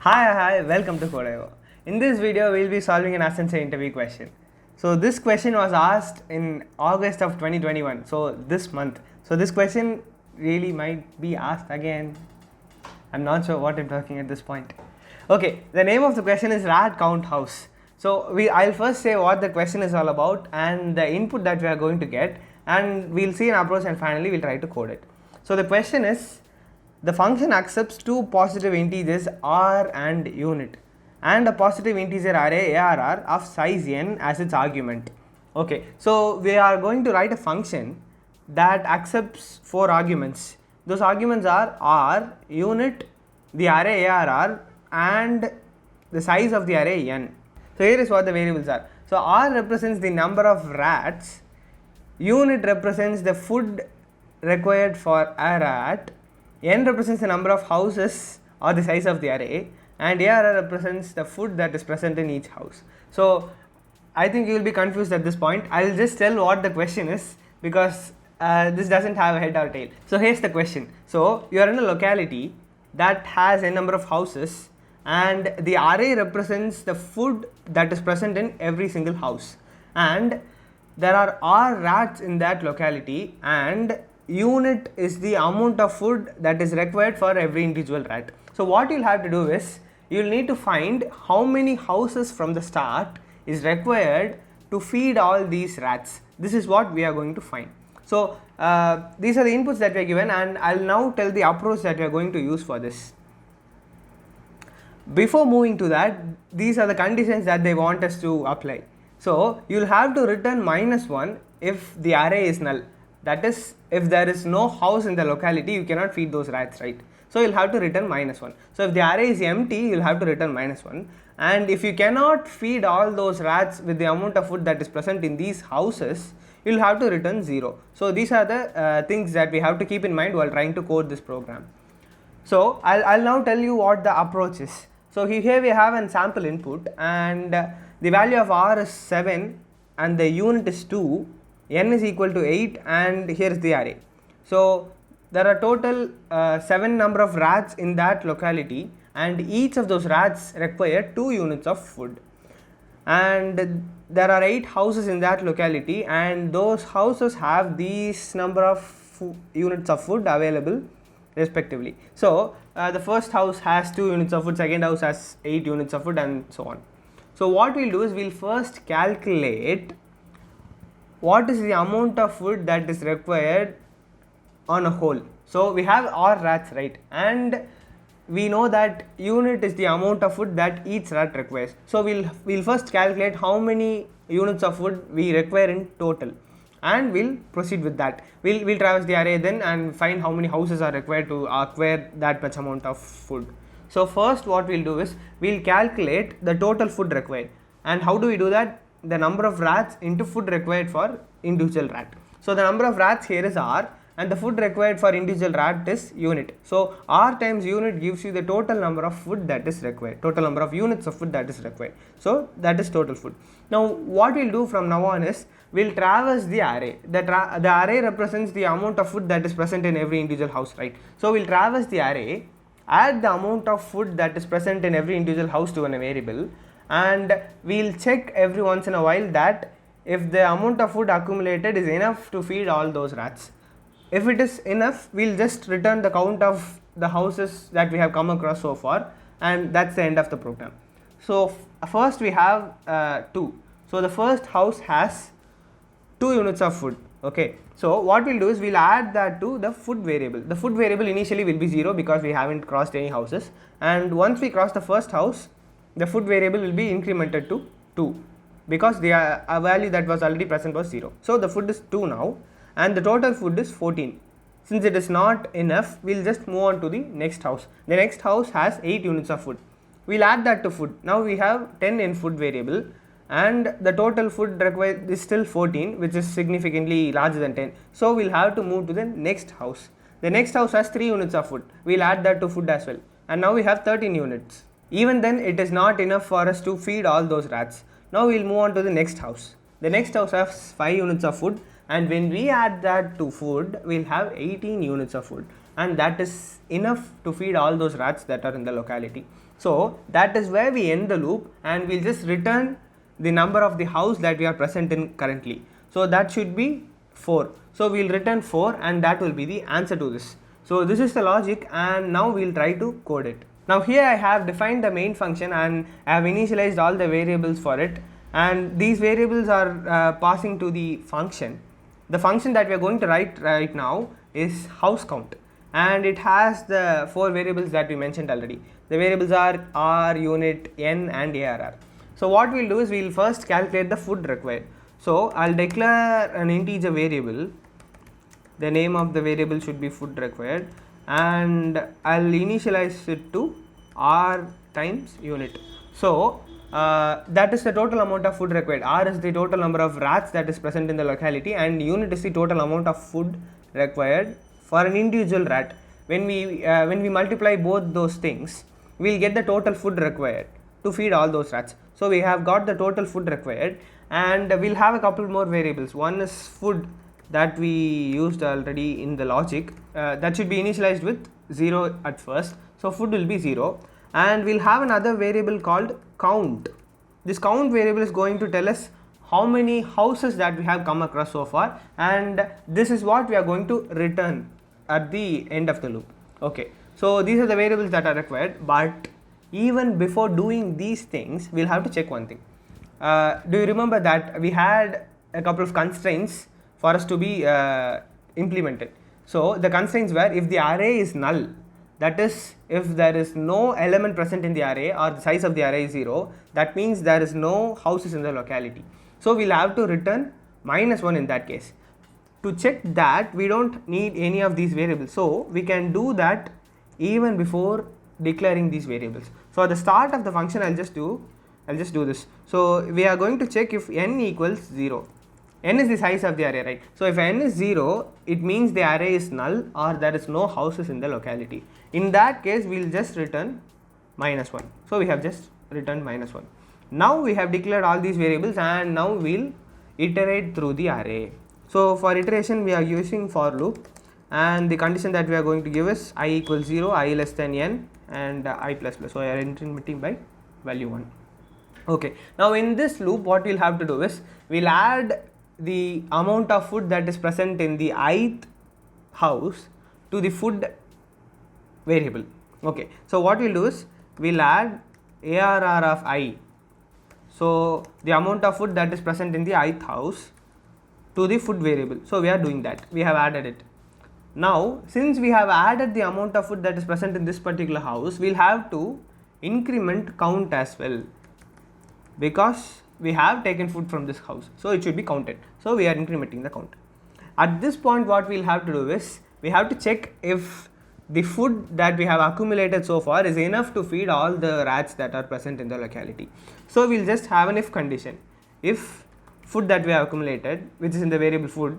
Hi, welcome to Codevo. In this video, we'll be solving an Ascensor interview question. So this question was asked in August of 2021, so this month. So this question really might be asked again. I'm not sure what I'm talking at this point. Okay, the name of the question is rat count house. So I'll first say what the question is all about and the input that we are going to get, and we'll see an approach and finally we'll try to code it. So the question is, the function accepts two positive integers r and unit and a positive integer array arr of size n as its argument. Okay, so we are going to write a function that accepts four arguments. Those arguments are r, unit, the array arr, and the size of the array n. So here is what the variables are. So r represents the number of rats, unit represents the food required for a rat, n represents the number of houses or the size of the array, and arr represents the food that is present in each house. So I think you will be confused at this point. I will just tell what the question is because this doesn't have a head or tail. So here's the question. So you are in a locality that has a number of houses and the array represents the food that is present in every single house, and there are r rats in that locality, and unit is the amount of food that is required for every individual rat. So what you'll have to do is you'll need to find how many houses from the start is required to feed all these rats. This is what we are going to find. So these are the inputs that we are given, and I'll now tell the approach that we are going to use for this. Before moving to that, these are the conditions that they want us to apply. So you'll have to return -1 if the array is null. That is, if there is no house in the locality, you cannot feed those rats, right? So you'll have to return -1. So if the array is empty, you'll have to return -1. And if you cannot feed all those rats with the amount of food that is present in these houses, you'll have to return 0. So these are the things that we have to keep in mind while trying to code this program. So I'll now tell you what the approach is. So here we have an sample input, and the value of r is 7 and the unit is 2, n is equal to 8, and here is the array. So there are total 7 number of rats in that locality, and each of those rats require 2 units of food, and there are 8 houses in that locality, and those houses have these number of units of food available respectively. So the first house has 2 units of food, second house has 8 units of food, and so on. So what we'll do is we'll first calculate what is the amount of food that is required on a whole. So we have r rats, right, and we know that unit is the amount of food that each rat requires. So we'll first calculate how many units of food we require in total, and we'll proceed with that. We'll traverse the array then and find how many houses are required to acquire that much amount of food. So first what we'll do is we'll calculate the total food required. And how do we do that? The number of rats into food required for individual rat. So the number of rats here is r, and the food required for individual rat is unit. So r times unit gives you the total number of food that is required, total number of units of food that is required. So that is total food. Now what we'll do from now on is we'll traverse the array. The array represents the amount of food that is present in every individual house, right? So we'll traverse the array, add the amount of food that is present in every individual house to a variable, and we'll check every once in a while that if the amount of food accumulated is enough to feed all those rats. If it is enough, we'll just return the count of the houses that we have come across so far, and that's the end of the program. So first we have 2. So the first house has 2 units of food. Okay, so what we'll do is we'll add that to the food variable. The food variable initially will be 0 because we haven't crossed any houses, and once we cross the first house, the food variable will be incremented to 2 because the value that was already present was 0. So the food is 2 now, and the total food is 14. Since it is not enough, we'll just move on to the next house. The next house has 8 units of food. We'll add that to food. Now we have 10 in food variable, and the total food required is still 14, which is significantly larger than 10. So we'll have to move to the next house. The next house has 3 units of food. We'll add that to food as well, and now we have 13 units. Even then it is not enough for us to feed all those rats. Now we'll move on to the next house. The next house has 5 units of food, and when we add that to food, we'll have 18 units of food, and that is enough to feed all those rats that are in the locality. So that is where we end the loop, and we'll just return the number of the house that we are present in currently. So that should be 4. So we'll return 4, and that will be the answer to this. So this is the logic, and now we'll try to code it. Now here I have defined the main function, and I have initialized all the variables for it, and these variables are passing to the function. The function that we are going to write right now is house count, and it has the 4 variables that we mentioned already. The variables are r, unit, n and arr. So what we'll do is we'll first calculate the food required. So I'll declare an integer variable. The name of the variable should be food required, and I'll initialize it to r times unit. So that is the total amount of food required. R is the total number of rats that is present in the locality, and unit is the total amount of food required for an individual rat. When we multiply both those things, we'll get the total food required to feed all those rats. So we have got the total food required, and we'll have a couple more variables. One is food that we used already in the logic, that should be initialized with 0 at first. So food will be 0, and we'll have another variable called count. This count variable is going to tell us how many houses that we have come across so far, and this is what we are going to return at the end of the loop. Okay, so these are the variables that are required, but even before doing these things, we'll have to check one thing. Do you remember that we had a couple of constraints for us to be implemented? So the constraints were, if the array is null, that is, if there is no element present in the array or the size of the array is 0, that means there is no houses in the locality. So we'll have to return -1 in that case. To check that, we don't need any of these variables, so we can do that even before declaring these variables. So at the start of the function, I'll just do this. So we are going to check if n equals 0. N is the size of the array, right? So if n is 0, it means the array is null or there is no houses in the locality. In that case, we'll just return -1. So we have just returned -1. Now we have declared all these variables, and now we'll iterate through the array. So for iteration, we are using for loop, and the condition that we are going to give is I equals 0, I less than n, and I plus plus. So we are incrementing by value 1. Okay, now in this loop, what we'll have to do is we'll add the amount of food that is present in the ith house to the food variable. Okay, so what we'll do is we'll add arr of I, so the amount of food that is present in the ith house, to the food variable. So we are doing that, we have added it. Now since we have added the amount of food that is present in this particular house, we'll have to increment count as well, because we have taken food from this house, so it should be counted. So we are incrementing the count. At this point, what we'll have to do is we have to check if the food that we have accumulated so far is enough to feed all the rats that are present in the locality. So we'll just have an if condition. If food that we have accumulated, which is in the variable food,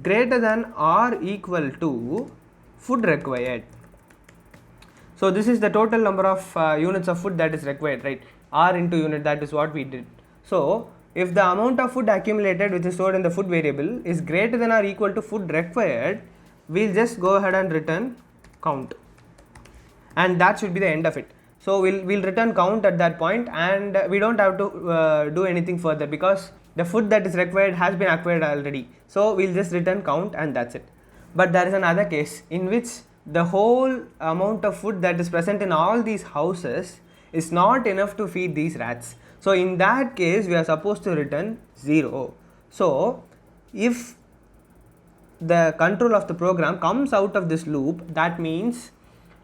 greater than or equal to food required. So this is the total number of units of food that is required, right? R into unit, that is what we did. So if the amount of food accumulated, which is stored in the food variable, is greater than or equal to food required, we'll just go ahead and return count, and that should be the end of it. So we'll return count at that point, and we don't have to do anything further, because the food that is required has been acquired already. So we'll just return count, and that's it. But there is another case in which the whole amount of food that is present in all these houses is not enough to feed these rats. So in that case, we are supposed to return 0. So if the control of the program comes out of this loop, that means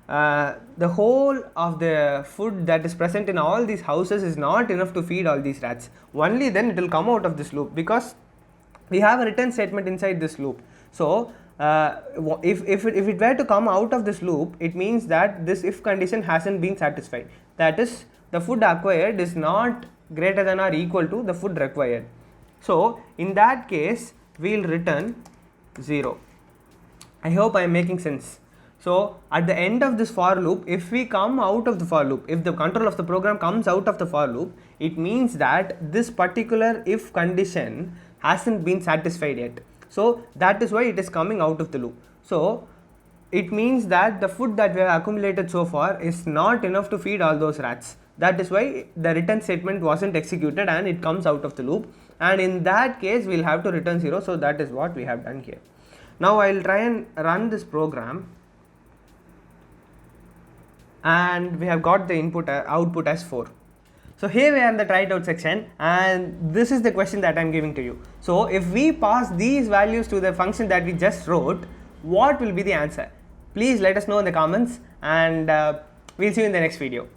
the whole of the food that is present in all these houses is not enough to feed all these rats. Only then it will come out of this loop, because we have a return statement inside this loop. So if it were to come out of this loop, it means that this if condition hasn't been satisfied. That is, the food acquired is not greater than or equal to the food required. So in that case, we'll return 0. I hope I am making sense. So at the end of this for loop, if we come out of the for loop, if the control of the program comes out of the for loop, it means that this particular if condition hasn't been satisfied yet. So that is why it is coming out of the loop. So it means that the food that we have accumulated so far is not enough to feed all those rats. That is why the return statement wasn't executed and it comes out of the loop, and in that case we'll have to return 0. So that is what we have done here. Now I'll try and run this program, and we have got the output as 4. So here we are in the try it out section, and this is the question that I'm giving to you. So if we pass these values to the function that we just wrote, what will be the answer? Please let us know in the comments, and we'll see you in the next video.